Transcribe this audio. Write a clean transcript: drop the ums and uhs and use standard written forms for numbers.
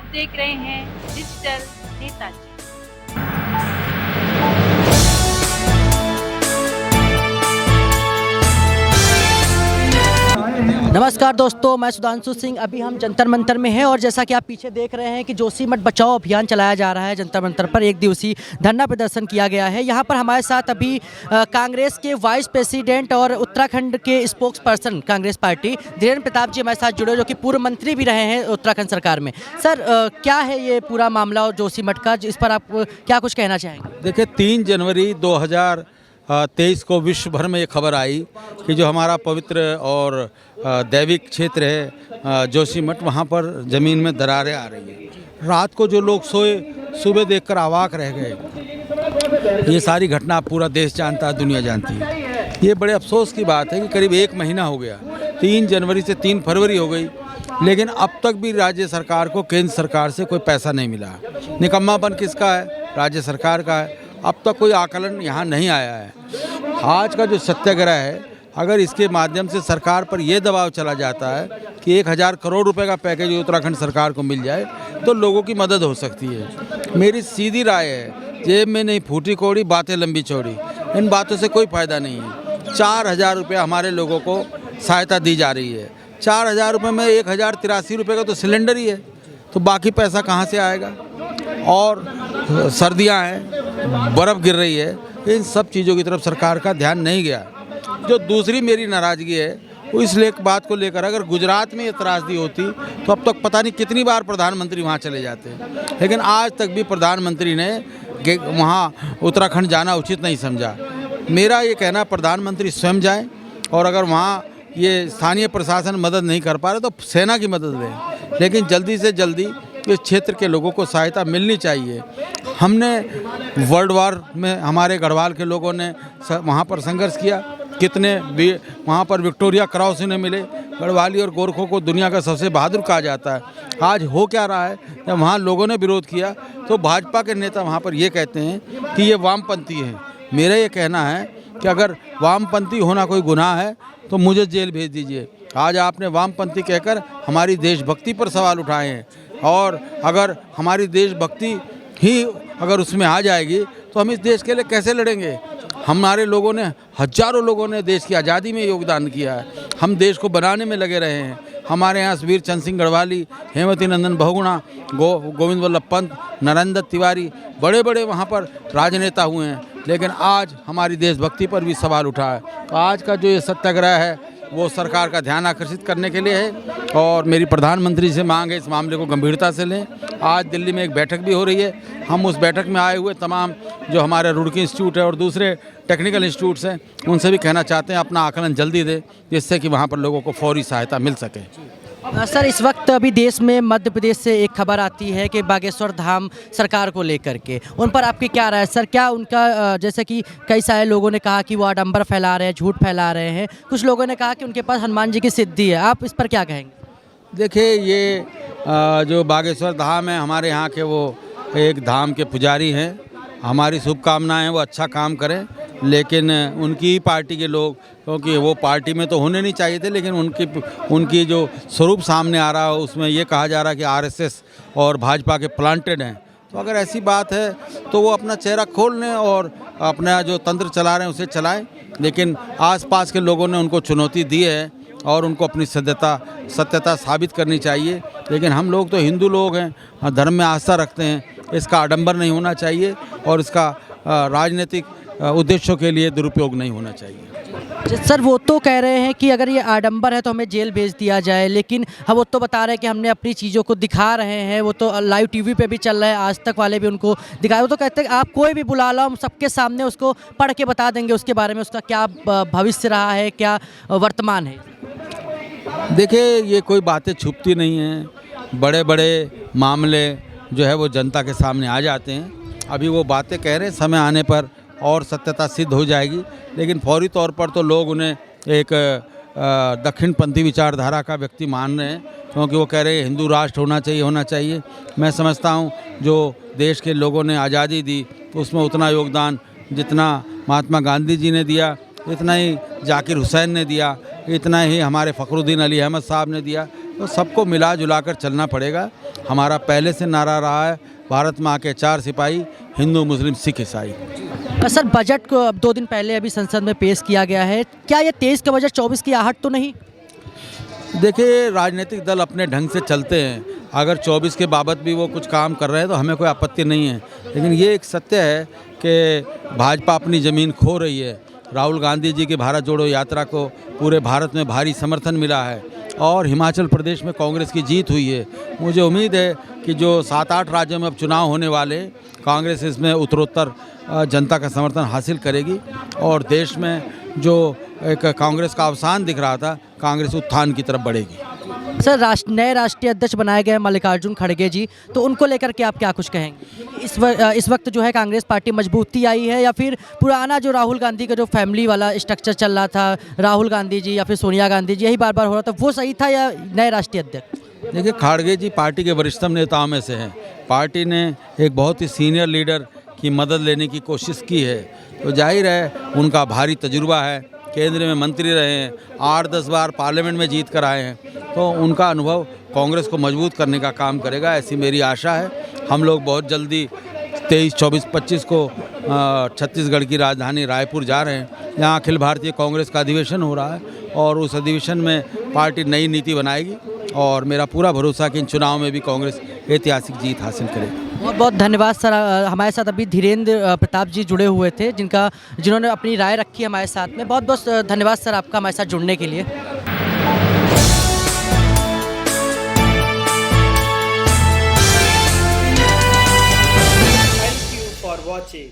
देख रहे हैं डिजिटल नेताजी। नमस्कार दोस्तों, मैं सुधांशु सिंह। अभी हम जंतर मंतर में हैं और जैसा कि आप पीछे देख रहे हैं कि जोशीमठ बचाओ अभियान चलाया जा रहा है। जंतर मंतर पर एक दिवसीय धरना प्रदर्शन किया गया है। यहाँ पर हमारे साथ अभी कांग्रेस के वाइस प्रेसिडेंट और उत्तराखंड के spokesperson Congress party Dhirendra Pratap ji हमारे साथ जुड़े, जो कि पूर्व मंत्री भी रहे हैं उत्तराखंड सरकार में। सर, क्या है ये पूरा मामला और जोशीमठ का, इस पर आप क्या कुछ कहना चाहेंगे? देखिए, 3 जनवरी 2023 को विश्व भर में ये खबर आई कि जो हमारा पवित्र और दैविक क्षेत्र है जोशीमठ, वहाँ पर ज़मीन में दरारें आ रही हैं। रात को जो लोग सोए, सुबह देखकर अवाक रह गए। ये सारी घटना पूरा देश जानता है, दुनिया जानती है। ये बड़े अफसोस की बात है कि करीब 1 महीना हो गया, 3 जनवरी से 3 फरवरी हो गई, लेकिन अब तक भी राज्य सरकार को केंद्र सरकार से कोई पैसा नहीं मिला। निकम्मापन किसका है? राज्य सरकार का है। अब तक कोई आकलन यहाँ नहीं आया है। आज का जो सत्याग्रह है, अगर इसके माध्यम से सरकार पर यह दबाव चला जाता है कि 1000 करोड़ रुपए का पैकेज उत्तराखंड सरकार को मिल जाए तो लोगों की मदद हो सकती है। मेरी सीधी राय है, जेब में नहीं फूटी कौड़ी, बातें लंबी चौड़ी। इन बातों से कोई फ़ायदा नहीं है। 4000 रुपये हमारे लोगों को सहायता दी जा रही है। 4000 रुपये में 1083 रुपये का तो सिलेंडर ही है, तो बाकी पैसा कहाँ से आएगा? और सर्दियाँ हैं, बर्फ़ गिर रही है, इन सब चीज़ों की तरफ सरकार का ध्यान नहीं गया। जो दूसरी मेरी नाराज़गी है वो इस बात को लेकर, अगर गुजरात में ये त्रासदी होती तो अब तक पता नहीं कितनी बार प्रधानमंत्री वहाँ चले जाते, लेकिन आज तक भी प्रधानमंत्री ने वहाँ उत्तराखंड जाना उचित नहीं समझा। मेरा ये कहना, प्रधानमंत्री स्वयं जाएं, और अगर वहाँ ये स्थानीय प्रशासन मदद नहीं कर पा रहे तो सेना की मदद लें, लेकिन जल्दी से जल्दी इस क्षेत्र के लोगों को सहायता मिलनी चाहिए। हमने वर्ल्ड वार में हमारे गढ़वाल के लोगों ने वहाँ पर संघर्ष किया, कितने भी वहाँ पर विक्टोरिया क्रॉस इन्हें मिले। गढ़वाली और गोरखों को दुनिया का सबसे बहादुर कहा जाता है। आज हो क्या रहा है, जब वहाँ लोगों ने विरोध किया तो भाजपा के नेता वहाँ पर ये कहते हैं कि ये वामपंथी है। मेरा ये कहना है कि अगर वामपंथी होना कोई गुनाह है तो मुझे जेल भेज दीजिए। आज आपने वामपंथी कहकर हमारी देशभक्ति पर सवाल उठाए हैं, और अगर हमारी देशभक्ति ही अगर उसमें आ जाएगी तो हम इस देश के लिए कैसे लड़ेंगे? हमारे लोगों ने, हजारों लोगों ने देश की आज़ादी में योगदान किया है। हम देश को बनाने में लगे रहे हैं। हमारे यहाँ वीर चंद सिंह गढ़वाली, हेमवती नंदन बहुगुणा, गोविंद वल्लभ पंत, नरेंद्र तिवारी, बड़े बड़े वहाँ पर राजनेता हुए हैं, लेकिन आज हमारी देशभक्ति पर भी सवाल उठा है। तो आज का जो ये सत्याग्रह है वो सरकार का ध्यान आकर्षित करने के लिए है, और मेरी प्रधानमंत्री से मांग है इस मामले को गंभीरता से लें। आज दिल्ली में एक बैठक भी हो रही है। हम उस बैठक में आए हुए तमाम जो हमारे रुड़की इंस्टीट्यूट है और दूसरे टेक्निकल इंस्टीट्यूट्स हैं, उनसे भी कहना चाहते हैं अपना आकलन जल्दी दें, जिससे कि वहाँ पर लोगों को फौरी सहायता मिल सके। सर, इस वक्त अभी देश में मध्य प्रदेश से एक खबर आती है कि बागेश्वर धाम सरकार को लेकर के, उन पर आपकी क्या राय है सर? क्या उनका, जैसे कि कई सारे लोगों ने कहा कि वो आडंबर फैला रहे हैं, झूठ फैला रहे हैं, कुछ लोगों ने कहा कि उनके पास हनुमान जी की सिद्धि है, आप इस पर क्या कहेंगे? देखिए, ये जो बागेश्वर धाम है, हमारे यहाँ के वो एक धाम के पुजारी हैं। हमारी शुभकामनाएं, वो अच्छा काम करें, लेकिन उनकी पार्टी के लोग, क्योंकि वो पार्टी में तो होने नहीं चाहिए थे, लेकिन उनकी जो स्वरूप सामने आ रहा है उसमें ये कहा जा रहा है कि आरएसएस और भाजपा के प्लांटेड हैं। तो अगर ऐसी बात है तो वो अपना चेहरा खोल लें और अपना जो तंत्र चला रहे हैं उसे चलाएं, लेकिन आसपास के लोगों ने उनको चुनौती दी है और उनको अपनी सत्यता साबित करनी चाहिए। लेकिन हम लोग तो हिंदू लोग हैं, धर्म में आस्था रखते हैं, इसका आडंबर नहीं होना चाहिए और इसका राजनीतिक उद्देश्यों के लिए दुरुपयोग नहीं होना चाहिए। सर, वो तो कह रहे हैं कि अगर ये आडंबर है तो हमें जेल भेज दिया जाए, लेकिन हम वो तो बता रहे हैं कि हमने अपनी चीज़ों को दिखा रहे हैं। वो तो लाइव टीवी पे भी चल रहा है, आज तक वाले भी उनको दिखाए। वो तो कहते हैं आप कोई भी बुला लो, हम सबके सामने उसको पढ़ के बता देंगे उसके बारे में, उसका क्या भविष्य रहा है, क्या वर्तमान है। देखिए, ये कोई बातें छुपती नहीं हैं। बड़े बड़े मामले जो है वो जनता के सामने आ जाते हैं। अभी वो बातें कह रहे हैं, समय आने पर और सत्यता सिद्ध हो जाएगी, लेकिन फौरी तौर पर तो लोग उन्हें एक दक्षिणपंथी विचारधारा का व्यक्ति मान रहे हैं, क्योंकि वो कह रहे हैं हिंदू राष्ट्र होना चाहिए। मैं समझता हूँ जो देश के लोगों ने आज़ादी दी उसमें उतना योगदान जितना महात्मा गांधी जी ने दिया, इतना ही जाकिर हुसैन ने दिया, इतना ही हमारे फ़खरुद्दीन अली अहमद साहब ने दिया। तो सबको मिला जुला कर चलना पड़ेगा। हमारा पहले से नारा रहा है, भारत माँ के 4 सिपाही, हिंदू मुस्लिम सिख ईसाई। सर, बजट को अब 2 दिन पहले अभी संसद में पेश किया गया है, क्या ये 23 का बजट 24 की आहट तो नहीं? देखिए, राजनीतिक दल अपने ढंग से चलते हैं, अगर 24 के बाबत भी वो कुछ काम कर रहे हैं तो हमें कोई आपत्ति नहीं है, लेकिन ये एक सत्य है कि भाजपा अपनी ज़मीन खो रही है। राहुल गांधी जी की भारत जोड़ो यात्रा को पूरे भारत में भारी समर्थन मिला है और हिमाचल प्रदेश में कांग्रेस की जीत हुई है। मुझे उम्मीद है कि जो 7-8 राज्यों में अब चुनाव होने वाले, कांग्रेस इसमें उत्तरोत्तर जनता का समर्थन हासिल करेगी और देश में जो एक कांग्रेस का अवसान दिख रहा था, कांग्रेस उत्थान की तरफ बढ़ेगी। सर, नए राष्ट्रीय अध्यक्ष बनाए गए मल्लिकार्जुन खड़गे जी, तो उनको लेकर के आप क्या कुछ कहेंगे? इस वक्त जो है कांग्रेस पार्टी मजबूती आई है या फिर पुराना जो राहुल गांधी का जो फैमिली वाला स्ट्रक्चर चल रहा था, राहुल गांधी जी या फिर सोनिया गांधी जी, यही बार बार हो रहा था, वो सही था या नए राष्ट्रीय अध्यक्ष? देखिए, खड़गे जी पार्टी के वरिष्ठतम नेताओं में से हैं। पार्टी ने एक बहुत ही सीनियर लीडर की मदद लेने की कोशिश की है, तो जाहिर है उनका भारी तजुर्बा है, केंद्र में मंत्री रहे हैं, 8-10 बार पार्लियामेंट में जीत कर आए हैं, तो उनका अनुभव कांग्रेस को मजबूत करने का काम करेगा, ऐसी मेरी आशा है। हम लोग बहुत जल्दी 23, 24, 25 को छत्तीसगढ़ की राजधानी रायपुर जा रहे हैं। यहाँ अखिल भारतीय कांग्रेस का अधिवेशन हो रहा है और उस अधिवेशन में पार्टी नई नीति बनाएगी और मेरा पूरा भरोसा कि इन चुनाव में भी कांग्रेस ऐतिहासिक जीत हासिल करेगी। बहुत बहुत धन्यवाद सर। हमारे साथ अभी धीरेन्द्र प्रताप जी जुड़े हुए थे, जिन्होंने अपनी राय रखी हमारे साथ में। बहुत बहुत धन्यवाद सर आपका हमारे साथ जुड़ने के लिए। Thank you for watching.